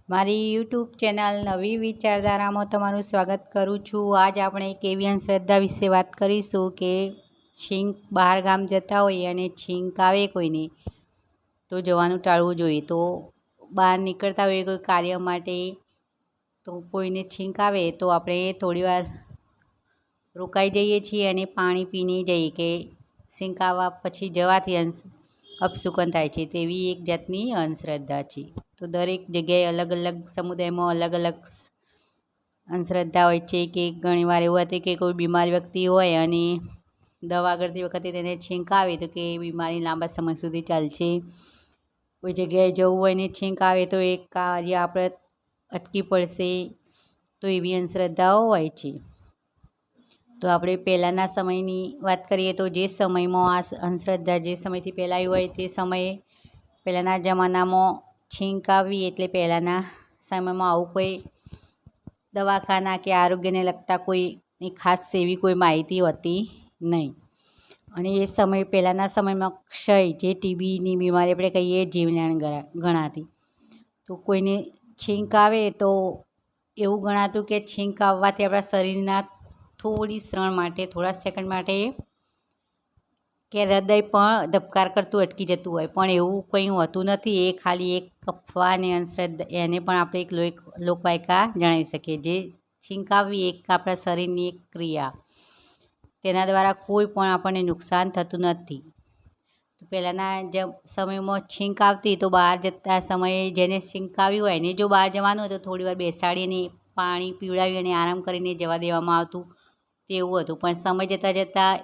મારી YouTube channel નવી વિચારધારામાં તમારું સ્વાગત કરું છું। આજ આપણે એક એવી અંધશ્રદ્ધા વિશે વાત કરીશું કે છીંક બહાર ગામ જતા હોઈએ અને છીંક આવે કોઈને તો જવાનું ટાળવું જોઈએ। તો બહાર નીકળતા હોઈએ કોઈ કાર્ય માટે તો કોઈને છીંક આવે તો આપણે થોડીવાર રોકાઈ જઈએ છીએ અને પાણી પીને જઈએ કે છીંક આવવા પછી જવાથી અપશુકન થાય છે, તેવી એક જાતની અંધશ્રદ્ધા છે। તો દરેક જગ્યાએ અલગ અલગ સમુદાયમાં અલગ અલગ અંધશ્રદ્ધા હોય છે કે ઘણીવાર એવું હતું કે કોઈ બીમાર વ્યક્તિ હોય અને દવા કરતી વખતે તેને છીંક આવે તો કે બીમારી લાંબા સમય સુધી ચાલશે। કોઈ જગ્યાએ જવું હોય ને છીંક આવે તો એક કાર્ય આપણે અટકી પડશે, તો એવી અંધશ્રદ્ધાઓ હોય છે। તો આપણે પહેલાંના સમયની વાત કરીએ તો જે સમયમાં આ અંધશ્રદ્ધા જે સમયથી પહેલાં આવી હોય તે સમયે પહેલાંના જમાનામાં છીંક આવી એટલે પહેલાંના સમયમાં આવું કોઈ દવાખાના કે આરોગ્યને લગતા કોઈ ખાસ એવી કોઈ માહિતી હોતી નહીં। અને એ સમય પહેલાંના સમયમાં ક્ષય જે ટીબીની બીમારી આપણે કહીએ જીવલેણ ગણાતી। તો કોઈને છીંક આવે તો એવું ગણાતું કે છીંક આવવાથી આપણા શરીરના થોડી ક્ષણ માટે થોડા સેકન્ડ માટે કે હૃદય પણ ધબકાર કરતું અટકી જતું હોય, પણ એવું કંઈ હોતું નથી। એ ખાલી એક અફવા અને અંધશ્રદ્ધા એને પણ આપણે એક લોકવાયકા જણાવી શકીએ। જે છીંક આવવી એક આપણા શરીરની એક ક્રિયા, તેના દ્વારા કોઈ પણ આપણને નુકસાન થતું નથી। તો પહેલાંના સમયમાં છીંક આવતી તો બહાર જતા સમયે જેને છીંક આવી હોય ને જો બહાર જવાનું હોય તો થોડીવાર બેસાડીને પાણી પીવડાવી અને આરામ કરીને જવા દેવામાં આવતું તેવું હતું। પણ સમય જતાં જતાં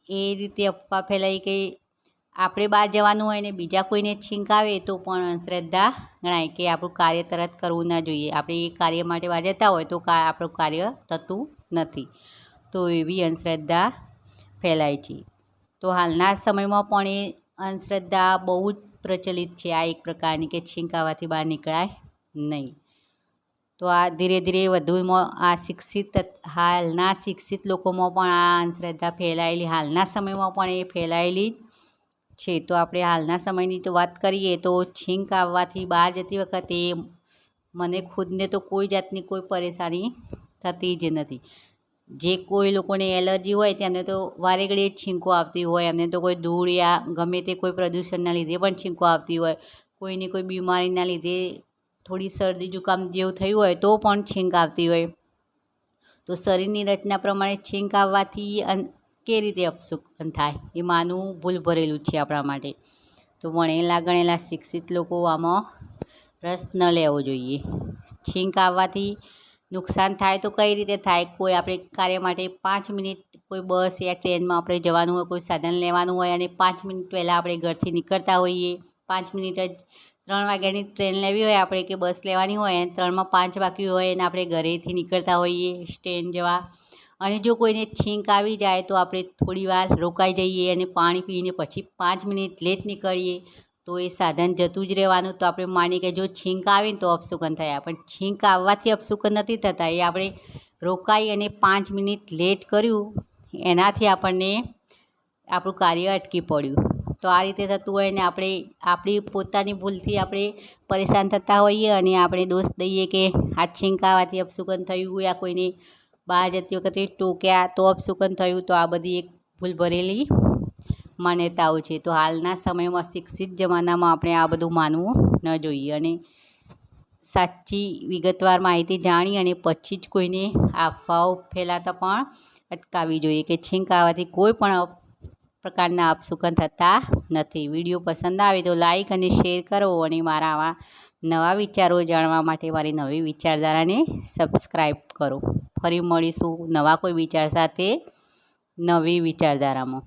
એ રીતે અફવા ફેલાઈ કે આપણે બહાર જવાનું હોય ને બીજા કોઈને છીંક આવે તો પણ અંધશ્રદ્ધા ગણાય કે આપણું કાર્ય તરત કરવું ના જોઈએ। આપણે એ કાર્ય માટે બહાર જતા હોય તો આપણું કાર્ય થતું નથી, તો એવી અંધશ્રદ્ધા ફેલાય છે। તો હાલના સમયમાં પણ એ અંધશ્રદ્ધા બહુ જ પ્રચલિત છે, આ એક પ્રકારની કે છીંક આવવાથી બહાર નીકળાય નહીં। તો આ ધીરે ધીરે વધુમાં આ હાલના શિક્ષિત લોકોમાં પણ આ અંધશ્રદ્ધા ફેલાયેલી હાલના સમયમાં પણ એ ફેલાયેલી છે। તો આપણે હાલના સમયની તો વાત કરીએ તો છીંક આવવાથી બહાર જતી વખતે મને ખુદને તો કોઈ જાતની કોઈ પરેશાની થતી જ નથી। જે કોઈ લોકોને એલર્જી હોય તેમને તો વારે ઘડીએ છીંકો આવતી હોય, એમને તો કોઈ ધૂળ યા ગમે તે કોઈ પ્રદૂષણના લીધે પણ છીંકો આવતી હોય, કોઈને કોઈ બીમારીના લીધે થોડી શરદી જુકામ જેવું થયું હોય તો પણ છીંક આવતી હોય। તો શરીરની રચના પ્રમાણે છીંક આવવાથી કે રીતે અપશુકન થાય એ માનવું ભૂલ ભરેલું છે આપણા માટે। તો ભણેલા ગણેલા શિક્ષિત લોકો આમાં રસ ન લેવો જોઈએ। છીંક આવવાથી નુકસાન થાય તો કઈ રીતે થાય? કોઈ આપણે કાર્ય માટે 5 મિનિટ કોઈ બસ યા ટ્રેનમાં આપણે જવાનું હોય, કોઈ સાધન લેવાનું હોય અને 5 મિનિટ પહેલાં આપણે ઘરથી નીકળતા હોઈએ, 5 મિનિટ જ 3 વાગ્યાની ટ્રેન લેવી હોય આપણે કે બસ લેવાની હોય અને 3માં 5 વાગ્યું હોય અને આપણે ઘરેથી નીકળતા હોઈએ સ્ટેન્ડ જવા, અને જો કોઈને છીંક આવી જાય તો આપણે થોડીવાર રોકાઈ જઈએ અને પાણી પીને પછી 5 મિનિટ લેટ નીકળીએ તો એ સાધન જતું જ રહેવાનું। તો આપણે માનીએ કે જો છીંક આવીને તો અપશુકન થયા, પણ છીંક આવવાથી અપશુકન નથી થતા, એ આપણે રોકાઈ અને 5 મિનિટ લેટ કર્યું એનાથી આપણને આપણું કાર્ય અટકી પડ્યું। તો આ રીતે થતું હોય ને આપણે આપણી પોતાની ભૂલથી આપણે પરેશાન થતા હોઈએ અને આપણે દોષ દઈએ કે આ છીંક આવવાથી અપશુકન થયું યા કોઈને બહાર જતી વખતે ટોક્યા તો અપશુકન થયું। તો આ બધી એક ભૂલ ભરેલી માન્યતાઓ છે। તો હાલના સમયમાં શિક્ષિત જમાનામાં આપણે આ બધું માનવું ન જોઈએ અને સાચી વિગતવાર માહિતી જાણી અને પછી જ કોઈને અફવાઓ ફેલાતા પણ અટકાવવી જોઈએ કે છીંક આવવાથી કોઈ પણ પ્રકારના અપશુકન થતા નથી। વિડીયો પસંદ આવે તો લાઈક અને શેર કરો અને મારા આવા નવા વિચારો જાણવા માટે મારી નવી વિચારધારાને સબસ્ક્રાઈબ કરો। ફરી મળીશું નવા કોઈ વિચાર સાથે નવી વિચારધારામાં।